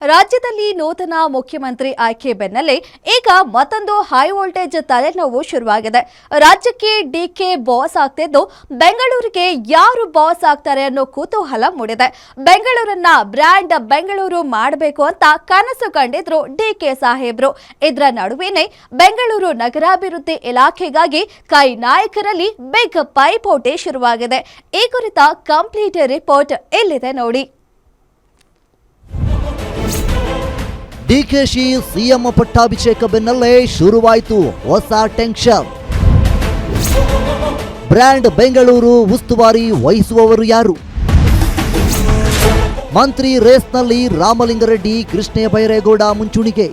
ರಾಜ್ಯದಲ್ಲಿ ನೂತನ ಮುಖ್ಯಮಂತ್ರಿ ಆಯ್ಕೆ ಬೆನ್ನಲ್ಲೇ ಈಗ ಮತ್ತೊಂದು ಹೈ ವೋಲ್ಟೇಜ್ ತಲೆನೋವು ಶುರುವಾಗಿದೆ. ರಾಜ್ಯಕ್ಕೆ ಡಿಕೆ ಬಾಸ್ ಆಗ್ತಿದ್ದು ಬೆಂಗಳೂರಿಗೆ ಯಾರು ಬಾಸ್ ಆಗ್ತಾರೆ ಅನ್ನೋ ಕುತೂಹಲ ಮೂಡಿದೆ. ಬೆಂಗಳೂರನ್ನ ಬ್ರ್ಯಾಂಡ್ ಬೆಂಗಳೂರು ಮಾಡಬೇಕು ಅಂತ ಕನಸು ಕಂಡಿದ್ರು ಡಿಕೆ ಸಾಹೇಬ್ರು. ಇದರ ನಡುವೆನೇ ಬೆಂಗಳೂರು ನಗರಾಭಿವೃದ್ಧಿ ಇಲಾಖೆಗಾಗಿ ಕೈ ನಾಯಕರಲ್ಲಿ ಬಿಗ್ ಪೈಪೋಟಿ ಶುರುವಾಗಿದೆ. ಈ ಕುರಿತ ಕಂಪ್ಲೀಟ್ ರಿಪೋರ್ಟ್ ಇಲ್ಲಿದೆ ನೋಡಿ. ಡಿಕೆಶಿ ಸಿಎಂ ಪಟ್ಟಾಭಿಷೇಕ ಬೆನ್ನಲ್ಲೇ ಶುರುವಾಯಿತು ಹೊಸ ಟೆನ್ಷನ್. ಬ್ರ್ಯಾಂಡ್ ಬೆಂಗಳೂರು ಉಸ್ತುವಾರಿ ವಹಿಸುವವರು ಯಾರು? ಮಂತ್ರಿ ರೇಸ್ನಲ್ಲಿ ರಾಮಲಿಂಗಾರೆಡ್ಡಿ, ಕೃಷ್ಣ ಬೈರೇಗೌಡ ಮುಂಚೂಣಿಗೆ.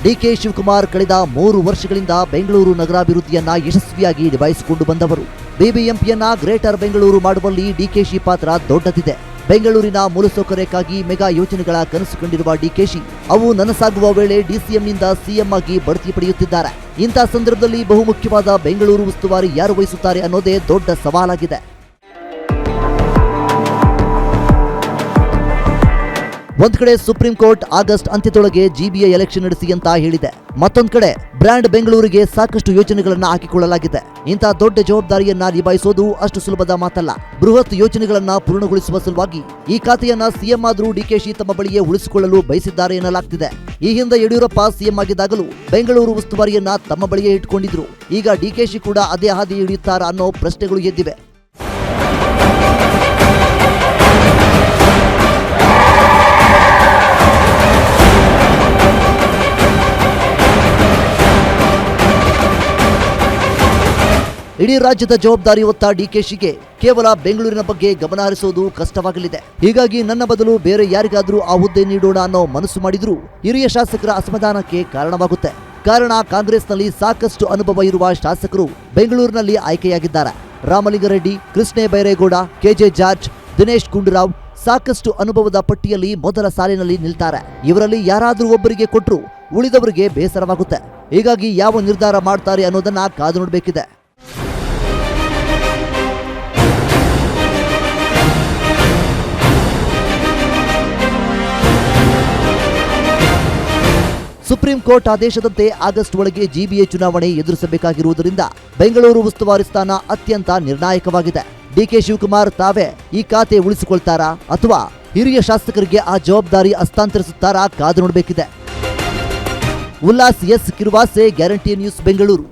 ಡಿಕೆ ಶಿವಕುಮಾರ್ ಕಳೆದ 3 ವರ್ಷಗಳಿಂದ ಬೆಂಗಳೂರು ನಗರಾಭಿವೃದ್ಧಿಯನ್ನ ಯಶಸ್ವಿಯಾಗಿ ನಿಭಾಯಿಸಿಕೊಂಡು ಬಂದವರು. ಬಿಬಿಎಂಪಿಯನ್ನ ಗ್ರೇಟರ್ ಬೆಂಗಳೂರು ಮಾಡುವಲ್ಲಿ ಡಿಕೆಶಿ ಪಾತ್ರ ದೊಡ್ಡದಿದೆ. ಬೆಂಗಳೂರಿನ ಮೂಲಸೌಕರ್ಯಕ್ಕಾಗಿ ಮೆಗಾ ಯೋಜನೆಗಳ ಕನಸು ಕಂಡಿರುವ ಡಿಕೆಶಿ ಅವು ನನಸಾಗುವ ವೇಳೆ ಡಿಸಿಎಂನಿಂದ ಸಿಎಂ ಆಗಿ ಬಡ್ತಿ ಪಡೆಯುತ್ತಿದ್ದಾರೆ. ಇಂಥ ಸಂದರ್ಭದಲ್ಲಿ ಬಹುಮುಖ್ಯವಾದ ಬೆಂಗಳೂರು ಉಸ್ತುವಾರಿ ಯಾರು ವಹಿಸುತ್ತಾರೆ ಅನ್ನೋದೇ ದೊಡ್ಡ ಸವಾಲಾಗಿದೆ. ಒಂದ್ ಕಡೆ ಸುಪ್ರೀಂ ಕೋರ್ಟ್ ಆಗಸ್ಟ್ ಅಂತ್ಯದೊಳಗೆ ಜಿಬಿಎ ಎಲೆಕ್ಷನ್ ನಡೆಸಿ ಅಂತ ಹೇಳಿದೆ. ಮತ್ತೊಂದ್ ಕಡೆ ಬ್ರ್ಯಾಂಡ್ ಬೆಂಗಳೂರಿಗೆ ಸಾಕಷ್ಟು ಯೋಜನೆಗಳನ್ನ ಹಾಕಿಕೊಳ್ಳಲಾಗಿದೆ. ಇಂಥ ದೊಡ್ಡ ಜವಾಬ್ದಾರಿಯನ್ನ ನಿಭಾಯಿಸೋದು ಅಷ್ಟು ಸುಲಭದ ಮಾತಲ್ಲ. ಬೃಹತ್ ಯೋಜನೆಗಳನ್ನ ಪೂರ್ಣಗೊಳಿಸುವ ಸಲುವಾಗಿ ಈ ಖಾತೆಯನ್ನ ಸಿಎಂ ಆದ್ರೂ ಡಿಕೆಶಿ ತಮ್ಮ ಬಳಿಯೇ ಉಳಿಸಿಕೊಳ್ಳಲು ಬಯಸಿದ್ದಾರೆ ಎನ್ನಲಾಗ್ತಿದೆ. ಈ ಹಿಂದೆ ಯಡಿಯೂರಪ್ಪ ಸಿಎಂ ಆಗಿದ್ದಾಗಲೂ ಬೆಂಗಳೂರು ಉಸ್ತುವಾರಿಯನ್ನ ತಮ್ಮ ಬಳಿಯೇ ಇಟ್ಕೊಂಡಿದ್ರು. ಈಗ ಡಿಕೆಶಿ ಕೂಡ ಅದೇ ಹಾದಿ ಹಿಡಿಯುತ್ತಾರಾ ಅನ್ನೋ ಪ್ರಶ್ನೆಗಳು ಎದ್ದಿವೆ. ಇಡೀ ರಾಜ್ಯದ ಜವಾಬ್ದಾರಿ ಹೊತ್ತ ಡಿಕೆಶಿಗೆ ಕೇವಲ ಬೆಂಗಳೂರಿನ ಬಗ್ಗೆ ಗಮನ ಹರಿಸೋದು ಕಷ್ಟವಾಗಲಿದೆ. ಹೀಗಾಗಿ ನನ್ನ ಬದಲು ಬೇರೆ ಯಾರಿಗಾದ್ರೂ ಆ ಹುದ್ದೆ ನೀಡೋಣ ಅನ್ನೋ ಮನಸ್ಸು ಮಾಡಿದ್ರೂ ಹಿರಿಯ ಶಾಸಕರ ಅಸಮಾಧಾನಕ್ಕೆ ಕಾರಣವಾಗುತ್ತೆ. ಕಾರಣ ಕಾಂಗ್ರೆಸ್ನಲ್ಲಿ ಸಾಕಷ್ಟು ಅನುಭವ ಇರುವ ಶಾಸಕರು ಬೆಂಗಳೂರಿನಲ್ಲಿ ಆಯ್ಕೆಯಾಗಿದ್ದಾರೆ. ರಾಮಲಿಂಗಾರೆಡ್ಡಿ, ಕೃಷ್ಣ ಬೈರೇಗೌಡ, ಕೆಜೆ ಜಾರ್ಜ್, ದಿನೇಶ್ ಗುಂಡೂರಾವ್ ಸಾಕಷ್ಟು ಅನುಭವದ ಪಟ್ಟಿಯಲ್ಲಿ ಮೊದಲ ಸಾಲಿನಲ್ಲಿ ನಿಲ್ತಾರೆ. ಇವರಲ್ಲಿ ಯಾರಾದ್ರೂ ಒಬ್ಬರಿಗೆ ಕೊಟ್ಟರು ಉಳಿದವರಿಗೆ ಬೇಸರವಾಗುತ್ತೆ. ಹೀಗಾಗಿ ಯಾವ ನಿರ್ಧಾರ ಮಾಡ್ತಾರೆ ಅನ್ನೋದನ್ನ ಕಾದು ನೋಡಬೇಕಿದೆ. ಸುಪ್ರೀಂ ಕೋರ್ಟ್ ಆದೇಶದಂತೆ ಆಗಸ್ಟ್ ಒಳಗೆ ಜಿಬಿಎ ಚುನಾವಣೆ ಎದುರಿಸಬೇಕಾಗಿರುವುದರಿಂದ ಬೆಂಗಳೂರು ಉಸ್ತುವಾರಿ ಸ್ಥಾನ ಅತ್ಯಂತ ನಿರ್ಣಾಯಕವಾಗಿದೆ. ಡಿಕೆ ಶಿವಕುಮಾರ್ ತಾವೇ ಈ ಖಾತೆ ಉಳಿಸಿಕೊಳ್ತಾರಾ ಅಥವಾ ಹಿರಿಯ ಶಾಸಕರಿಗೆ ಆ ಜವಾಬ್ದಾರಿ ಹಸ್ತಾಂತರಿಸುತ್ತಾರಾ ಕಾದು ನೋಡಬೇಕಿದೆ. Ullas S Kiruvase, Guarantee News, Bengaluru.